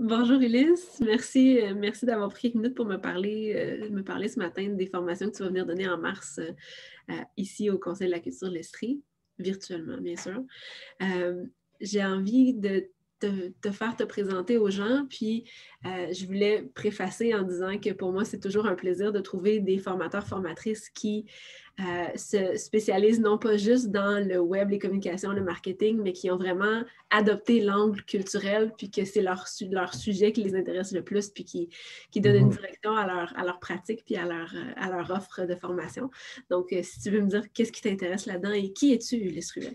Bonjour Ulysse, merci d'avoir pris une minute pour me parler ce matin des formations que tu vas venir donner en mars ici au Conseil de la culture de l'Estrie, virtuellement bien sûr. J'ai envie de te faire te présenter aux gens, puis je voulais préfacer en disant que pour moi, c'est toujours un plaisir de trouver des formateurs, formatrices qui se spécialisent non pas juste dans le web, les communications, le marketing, mais qui ont vraiment adopté l'angle culturel, puis que c'est leur sujet qui les intéresse le plus, puis qui donnent une direction à leur pratique, puis à leur offre de formation. Donc, si tu veux me dire qu'est-ce qui t'intéresse là-dedans et qui es-tu, Ulysse Ruel?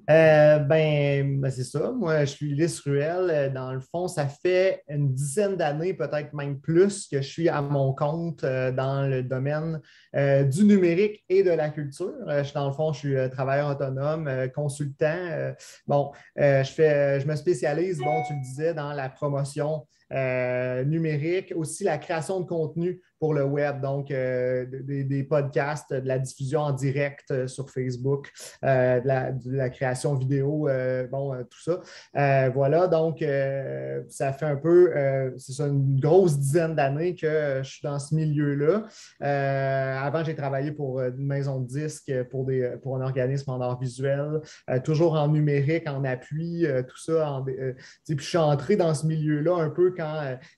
C'est ça. Moi, je suis Ulysse Ruel. Dans le fond, ça fait une dizaine d'années, peut-être même plus, que je suis à mon compte dans le domaine du numérique et de la culture. Dans le fond, je suis travailleur autonome, consultant. Je me spécialise, tu le disais, dans la promotion numérique, aussi la création de contenu pour le web, donc des podcasts, de la diffusion en direct sur Facebook, de la création vidéo, tout ça. Voilà, donc ça fait c'est ça, une grosse dizaine d'années que je suis dans ce milieu-là. Avant, j'ai travaillé pour une maison de disques, pour un organisme en art visuel, toujours en numérique, en appui, tout ça. Puis je suis entré dans ce milieu-là un peu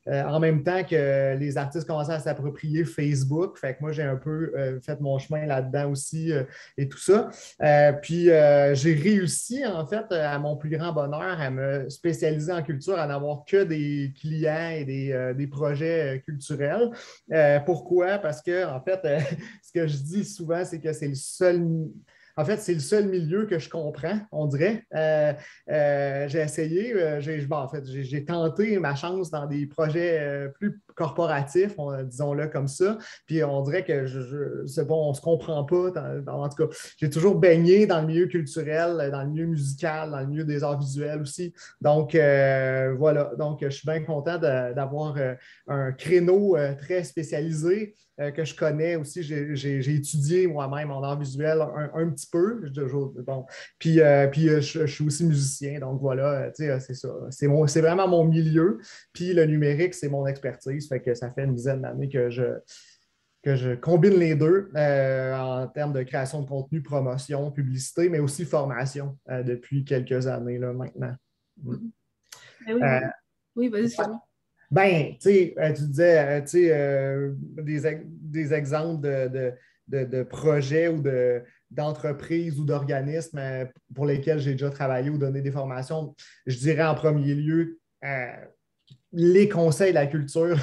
en même temps que les artistes commençaient à s'approprier Facebook. Fait que moi, j'ai un peu fait mon chemin là-dedans aussi et tout ça. J'ai réussi, en fait, à mon plus grand bonheur, à me spécialiser en culture, à n'avoir que des clients et des projets culturels. Pourquoi? Parce que, en fait, ce que je dis souvent, c'est que c'est le seul. En fait, c'est le seul milieu que je comprends, on dirait. J'ai essayé, j'ai tenté ma chance dans des projets plus corporatifs, disons-le comme ça. Puis on dirait que c'est bon, on ne se comprend pas. En tout cas, j'ai toujours baigné dans le milieu culturel, dans le milieu musical, dans le milieu des arts visuels aussi. Donc, voilà. Donc, je suis bien content d'avoir un créneau très spécialisé que je connais aussi. J'ai étudié moi-même en art visuel un petit peu. Je suis aussi musicien. Donc, voilà, c'est ça. C'est vraiment mon milieu. Puis le numérique, c'est mon expertise. Fait que ça fait une dizaine d'années que je combine les deux en termes de création de contenu, promotion, publicité, mais aussi formation depuis quelques années là, maintenant. Mm-hmm. Ben oui, Euh, oui, vas-y, excuse-moi. tu disais, des exemples de projets ou d'entreprises ou d'organismes pour lesquels j'ai déjà travaillé ou donné des formations. Je dirais en premier lieu, les conseils de la culture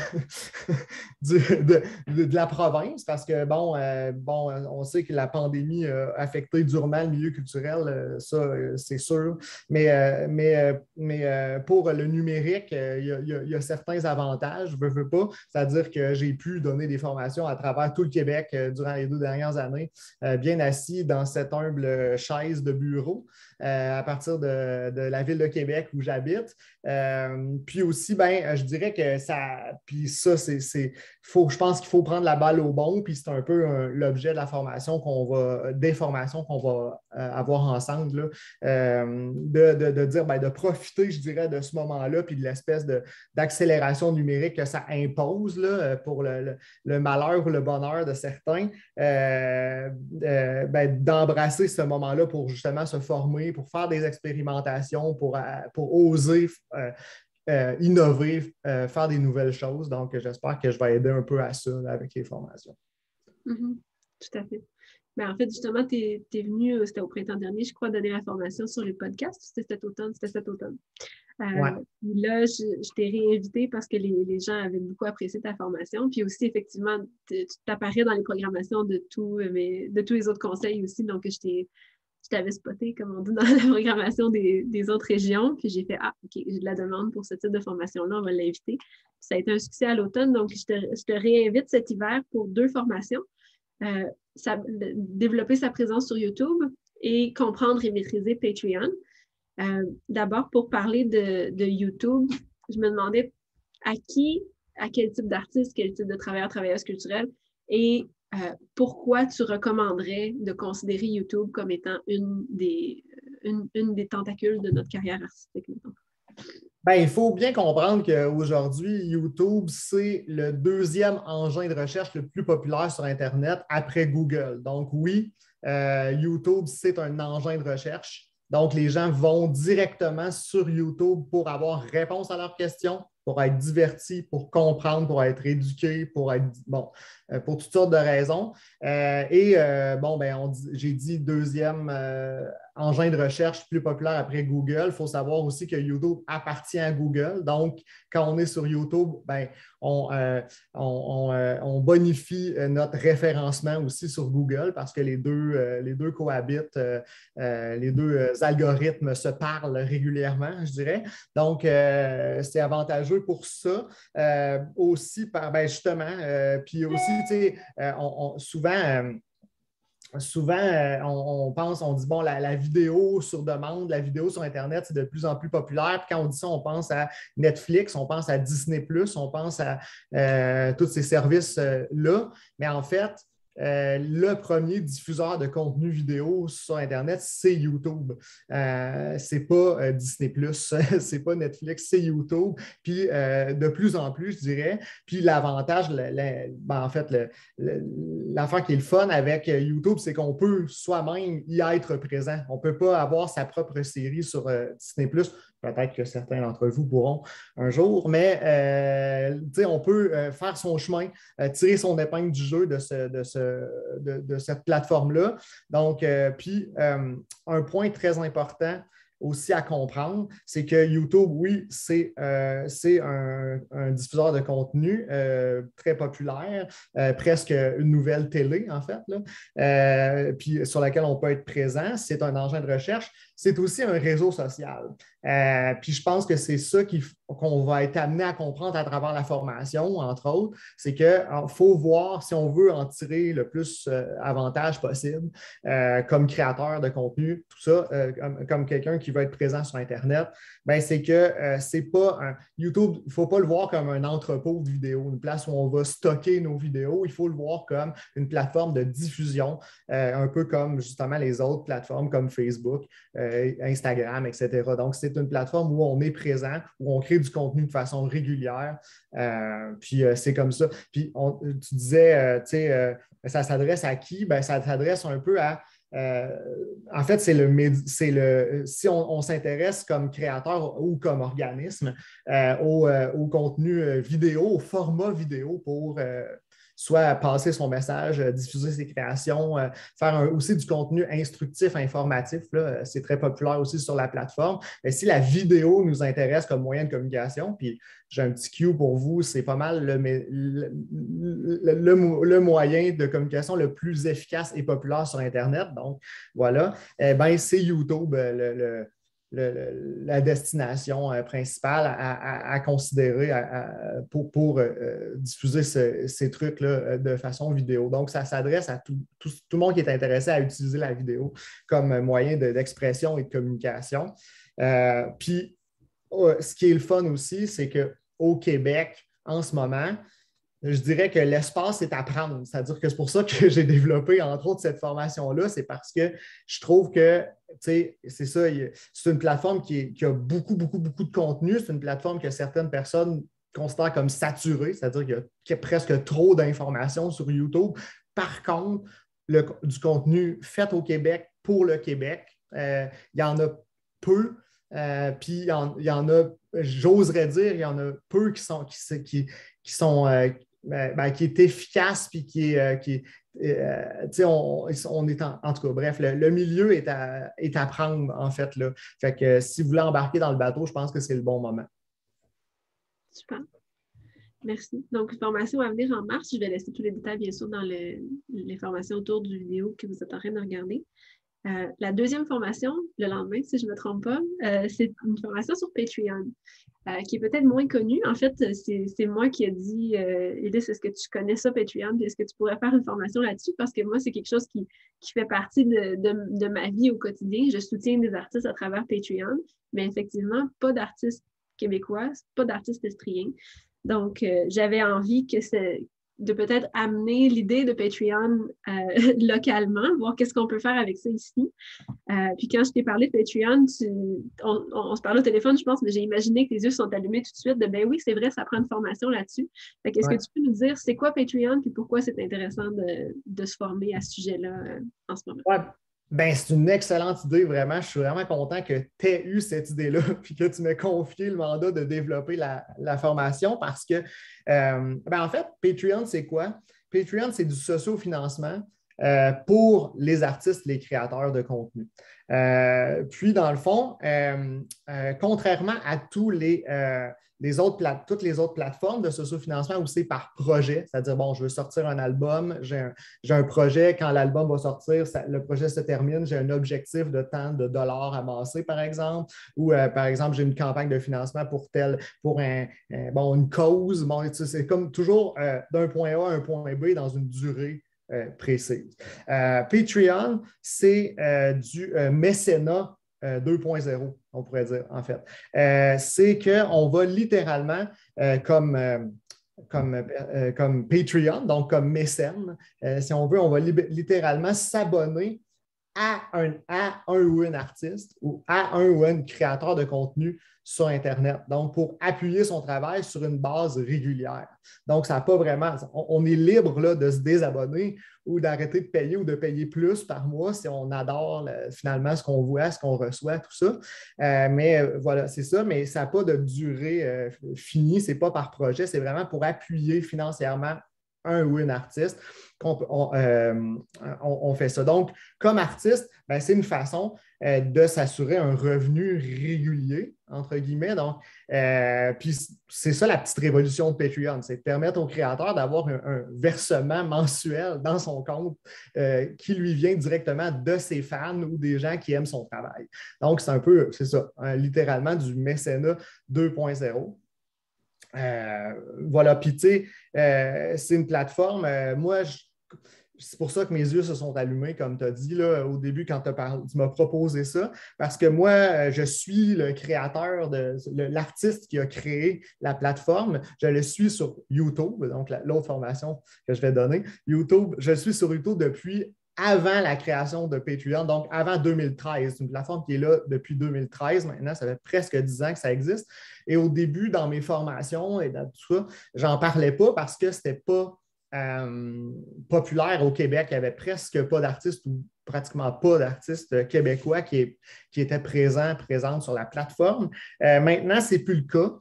de la province, parce que, on sait que la pandémie a affecté durement le milieu culturel, c'est sûr. Mais pour le numérique, il y a certains avantages, je veux pas. C'est-à-dire que j'ai pu donner des formations à travers tout le Québec durant les 2 dernières années, bien assis dans cette humble chaise de bureau à partir de la ville de Québec où j'habite. Puis aussi, je dirais que puis ça, je pense qu'il faut prendre la balle au bon, puis c'est un peu l'objet de la formation des formations qu'on va avoir ensemble, là, de dire, de profiter, je dirais, de ce moment-là, puis de l'espèce d'accélération numérique que ça impose là, pour le malheur ou le bonheur de certains, d'embrasser ce moment-là pour justement se former, pour faire des expérimentations, pour oser innover, faire des nouvelles choses. Donc, j'espère que je vais aider un peu à ça là, avec les formations. Mm-hmm. Tout à fait. Ben, en fait, justement, tu es venu, c'était au printemps dernier, je crois, donner la formation sur les podcasts. C'était cet automne. C'était cet automne. Ouais. Là, je t'ai réinvité parce que les gens avaient beaucoup apprécié ta formation. Puis aussi, effectivement, tu t'apparais dans les programmations de tous les autres conseils aussi. Donc, je t'avais spoté, comme on dit, dans la programmation des autres régions. Puis j'ai fait, OK, j'ai de la demande pour ce type de formation-là, on va l'inviter. Ça a été un succès à l'automne. Donc, je te réinvite cet hiver pour 2 formations. Développer sa présence sur YouTube et comprendre et maîtriser Patreon. D'abord, pour parler de YouTube, je me demandais à quel type d'artiste, quel type de travailleur, travailleuse culturelle et pourquoi tu recommanderais de considérer YouTube comme étant une des tentacules de notre carrière artistique, mettons. Ben, il faut bien comprendre qu'aujourd'hui, YouTube, c'est le deuxième engin de recherche le plus populaire sur Internet après Google. Donc, oui, YouTube, c'est un engin de recherche. Donc, les gens vont directement sur YouTube pour avoir réponse à leurs questions, pour être divertis, pour comprendre, pour être éduqués, pour être, bon, pour toutes sortes de raisons. Bon, ben, j'ai dit deuxième engin de recherche plus populaire après Google. Il faut savoir aussi que YouTube appartient à Google. Donc, quand on est sur YouTube, ben, on bonifie notre référencement aussi sur Google parce que les deux cohabitent, les deux algorithmes se parlent régulièrement, je dirais. Donc, c'est avantageux pour ça. Aussi, ben, justement, puis aussi, tu sais, souvent, on pense, on dit, bon, la vidéo sur demande, la vidéo sur Internet, c'est de plus en plus populaire. Puis quand on dit ça, on pense à Netflix, on pense à Disney+, on pense à tous ces services-là. Mais en fait, le premier diffuseur de contenu vidéo sur Internet, c'est YouTube. C'est pas Disney+, c'est pas Netflix, c'est YouTube. Puis de plus en plus, je dirais. Puis l'avantage, ben, en fait, l'affaire qui est le fun avec YouTube, c'est qu'on peut soi-même y être présent. On ne peut pas avoir sa propre série sur Disney+. Peut-être que certains d'entre vous pourront un jour, mais on peut faire son chemin, tirer son épingle du jeu de cette plateforme-là. Donc, un point très important aussi à comprendre, c'est que YouTube, oui, c'est un diffuseur de contenu très populaire, presque une nouvelle télé, en fait, là, puis sur laquelle on peut être présent. C'est un engin de recherche. C'est aussi un réseau social. Puis je pense que c'est ça qu'on va être amené à comprendre à travers la formation, entre autres, c'est qu'il faut voir si on veut en tirer le plus avantage possible comme créateur de contenu, tout ça, comme quelqu'un qui veut être présent sur Internet, ben, c'est que c'est pas YouTube, il ne faut pas le voir comme un entrepôt de vidéos, une place où on va stocker nos vidéos, il faut le voir comme une plateforme de diffusion, un peu comme justement les autres plateformes comme Facebook, Instagram, etc. Donc, c'est une plateforme où on est présent, où on crée du contenu de façon régulière. Puis c'est comme ça. Puis tu disais, tu sais, ça s'adresse à qui? Ben, ça s'adresse un peu à en fait, si on s'intéresse comme créateur ou comme organisme au contenu vidéo, au format vidéo pour soit passer son message, diffuser ses créations, faire aussi du contenu instructif, informatif. C'est très populaire aussi sur la plateforme. Mais si la vidéo nous intéresse comme moyen de communication, puis j'ai un petit cue pour vous, c'est pas mal le moyen de communication le plus efficace et populaire sur Internet. Donc, voilà. Ben, c'est YouTube, la destination principale à considérer pour diffuser ces trucs-là de façon vidéo. Donc, ça s'adresse à tout le monde qui est intéressé à utiliser la vidéo comme moyen d'expression et de communication. Puis, ce qui est le fun aussi, c'est qu'au Québec, en ce moment, je dirais que l'espace est à prendre. C'est-à-dire que c'est pour ça que j'ai développé, entre autres, cette formation-là. C'est parce que je trouve que, tu sais, c'est ça, c'est une plateforme qui a beaucoup, beaucoup, beaucoup de contenu. C'est une plateforme que certaines personnes considèrent comme saturée, c'est-à-dire qu'il y a presque trop d'informations sur YouTube. Par contre, du contenu fait au Québec pour le Québec, il y en a peu. Puis il y en a, j'oserais dire, il y en a peu qui sont qui est efficace puis qui est on est en tout cas, bref, le milieu est à prendre, en fait, là. Fait que si vous voulez embarquer dans le bateau, je pense que c'est le bon moment. Super. Merci. Donc, formation à venir en mars. Je vais laisser tous les détails, bien sûr, dans les formations autour du vidéo que vous êtes en train de regarder. La deuxième formation, le lendemain, si je ne me trompe pas, c'est une formation sur Patreon, qui est peut-être moins connue. En fait, c'est moi qui ai dit, Élise, est-ce que tu connais ça, Patreon? Puis est-ce que tu pourrais faire une formation là-dessus? Parce que moi, c'est quelque chose qui fait partie de ma vie au quotidien. Je soutiens des artistes à travers Patreon, mais effectivement, pas d'artistes québécois, pas d'artistes estriens. Donc, j'avais envie de peut-être amener l'idée de Patreon localement, voir qu'est-ce qu'on peut faire avec ça ici. Puis quand je t'ai parlé de Patreon, on se parlait au téléphone, je pense, mais j'ai imaginé que les yeux se sont allumés tout de suite de ben oui, c'est vrai, ça prend une formation là-dessus. Fait qu'est-ce que tu peux nous dire, c'est quoi Patreon puis pourquoi c'est intéressant de se former à ce sujet-là en ce moment? Ouais. Ben, c'est une excellente idée, vraiment. Je suis vraiment content que tu aies eu cette idée-là puis que tu m'aies confié le mandat de développer la formation parce que, en fait, Patreon, c'est quoi? Patreon, c'est du socio-financement pour les artistes, les créateurs de contenu. Puis, dans le fond, contrairement à toutes les autres plateformes de socio-financement où c'est par projet, c'est-à-dire, bon, je veux sortir un album, j'ai un projet, quand l'album va sortir, le projet se termine, j'ai un objectif de tant de dollars amassés, par exemple, ou par exemple, j'ai une campagne de financement pour une cause. Bon, c'est comme toujours d'un point A à un point B dans une durée précise. Patreon, c'est du mécénat 2.0, on pourrait dire, en fait. C'est qu'on va littéralement, comme Patreon, donc comme mécène, si on veut, on va littéralement s'abonner à un ou une artiste ou à un ou une créateur de contenu sur Internet. Donc, pour appuyer son travail sur une base régulière. Donc, ça n'a pas vraiment. On est libre là, de se désabonner ou d'arrêter de payer ou de payer plus par mois si on adore finalement ce qu'on voit, ce qu'on reçoit, tout ça. Mais voilà, c'est ça, mais ça n'a pas de durée finie, ce n'est pas par projet, c'est vraiment pour appuyer financièrement un ou une artiste on fait ça. Donc, comme artiste, ben, c'est une façon de s'assurer un revenu régulier, entre guillemets. Donc, puis c'est ça la petite révolution de Patreon, c'est de permettre au créateur d'avoir un versement mensuel dans son compte qui lui vient directement de ses fans ou des gens qui aiment son travail. Donc, c'est un peu, c'est ça, littéralement du mécénat 2.0. Voilà, puis tu sais, c'est une plateforme, c'est pour ça que mes yeux se sont allumés, comme tu as dit là, au début quand tu m'as proposé ça, parce que moi, je suis le créateur, l'artiste qui a créé la plateforme. Je le suis sur YouTube, donc l'autre formation que je vais donner. YouTube, je suis sur YouTube depuis avant la création de Patreon, donc avant 2013. C'est une plateforme qui est là depuis 2013 maintenant, ça fait presque 10 ans que ça existe. Et au début, dans mes formations et dans tout ça, j'en parlais pas parce que c'était pas populaire au Québec. Il n'y avait presque pas d'artistes ou pratiquement pas d'artistes québécois qui étaient présentes sur la plateforme. Maintenant, ce n'est plus le cas.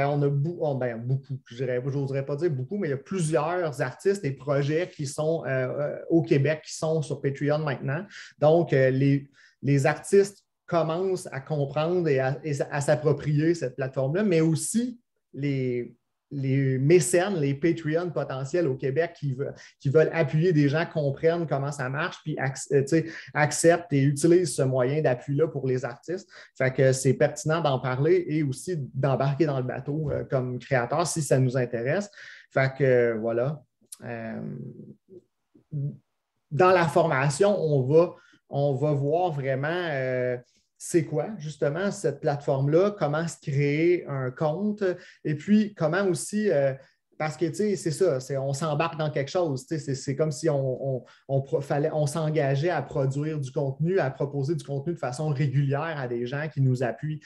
On a beaucoup, je n'oserais pas dire beaucoup, mais il y a plusieurs artistes et projets qui sont au Québec qui sont sur Patreon maintenant. Donc, les artistes commencent à comprendre et à s'approprier cette plateforme-là, mais aussi les mécènes, les Patreon potentiels au Québec qui veulent appuyer des gens, comprennent comment ça marche, puis acceptent et utilisent ce moyen d'appui-là pour les artistes. Fait que c'est pertinent d'en parler et aussi d'embarquer dans le bateau comme créateur si ça nous intéresse. Fait que voilà. Dans la formation, on va voir vraiment c'est quoi, justement, cette plateforme-là, comment se créer un compte, et puis comment aussi, parce que, tu sais, c'est ça, on s'embarque dans quelque chose, tu sais, c'est comme si on s'engageait à produire du contenu, à proposer du contenu de façon régulière à des gens qui nous appuient.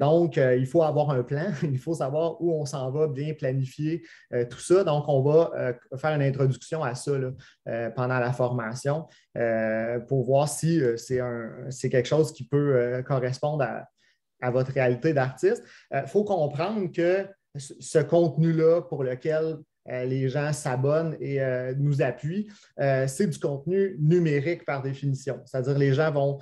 Donc, il faut avoir un plan, il faut savoir où on s'en va, bien planifier tout ça. Donc, on va faire une introduction à ça là, pendant la formation pour voir si c'est quelque chose qui peut correspondre à votre réalité d'artiste. Il faut comprendre que ce contenu-là pour lequel les gens s'abonnent et nous appuient, c'est du contenu numérique par définition. C'est-à-dire les gens vont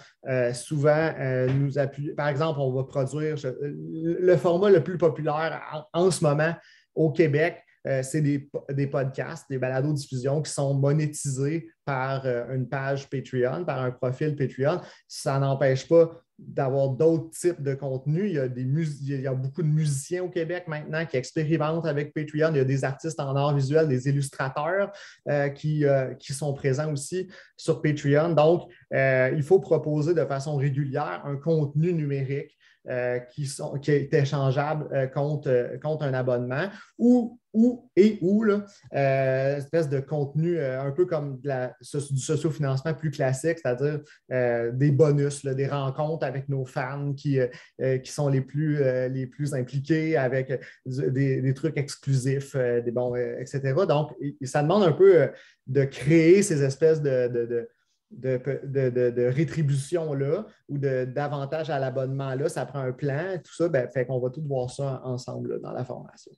souvent nous appuyer. Par exemple, on va produire le format le plus populaire en ce moment au Québec. C'est des podcasts, des balados-diffusions qui sont monétisés par une page Patreon, par un profil Patreon. Ça n'empêche pas d'avoir d'autres types de contenus. Il y a beaucoup de musiciens au Québec maintenant qui expérimentent avec Patreon. Il y a des artistes en art visuel, des illustrateurs qui sont présents aussi sur Patreon. Donc, il faut proposer de façon régulière un contenu numérique qui est échangeable contre un abonnement ou ou là, espèce de contenu un peu comme du sociofinancement plus classique, c'est-à-dire des bonus, là, des rencontres avec nos fans qui sont les plus impliqués, avec des trucs exclusifs, etc. Donc, ça demande un peu de créer ces espèces de rétribution-là ou d'avantages à l'abonnement-là. Ça prend un plan, tout ça, fait qu'on va tout voir ça ensemble là, dans la formation.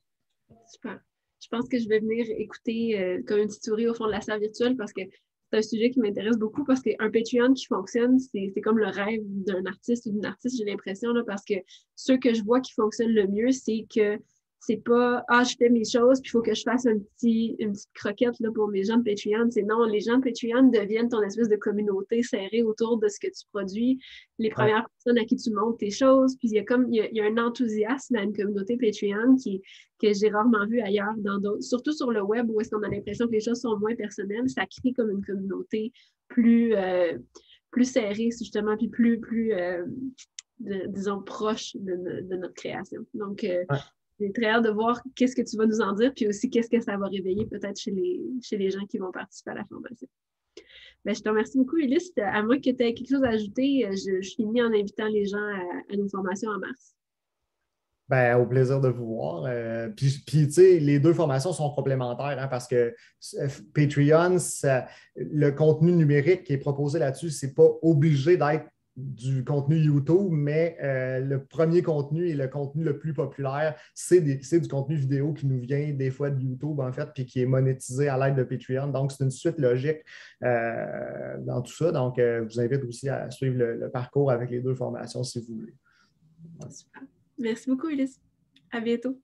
Super. Je pense que je vais venir écouter comme une petite souris au fond de la salle virtuelle parce que c'est un sujet qui m'intéresse beaucoup parce qu'un Patreon qui fonctionne, c'est comme le rêve d'un artiste ou d'une artiste, j'ai l'impression, là, parce que ceux que je vois qui fonctionnent le mieux, c'est que c'est pas je fais mes choses, puis il faut que je fasse une petite croquette là, pour mes gens de Patreon. C'est non, les gens de Patreon deviennent ton espèce de communauté serrée autour de ce que tu produis, les premières personnes à qui tu montres tes choses. Puis il y a un enthousiasme à une communauté Patreon que j'ai rarement vu ailleurs dans d'autres, surtout sur le web où est-ce qu'on a l'impression que les choses sont moins personnelles, ça crée comme une communauté plus serrée, justement, puis plus disons, proche de notre création. Donc, j'ai très hâte de voir qu'est-ce que tu vas nous en dire, puis aussi qu'est-ce que ça va réveiller peut-être chez les gens qui vont participer à la formation. Ben, je te remercie beaucoup, Ulysse. À moins que tu aies quelque chose à ajouter, je finis en invitant les gens à nos formations en mars. Ben, au plaisir de vous voir. Puis tu sais, les deux formations sont complémentaires hein, parce que Patreon, le contenu numérique qui est proposé là-dessus, c'est pas obligé d'être du contenu YouTube, mais le premier contenu et le contenu le plus populaire, c'est du contenu vidéo qui nous vient des fois de YouTube, en fait, puis qui est monétisé à l'aide de Patreon. Donc, c'est une suite logique dans tout ça. Donc, je vous invite aussi à suivre le parcours avec les deux formations si vous voulez. Super. Merci beaucoup, Ulysse. À bientôt.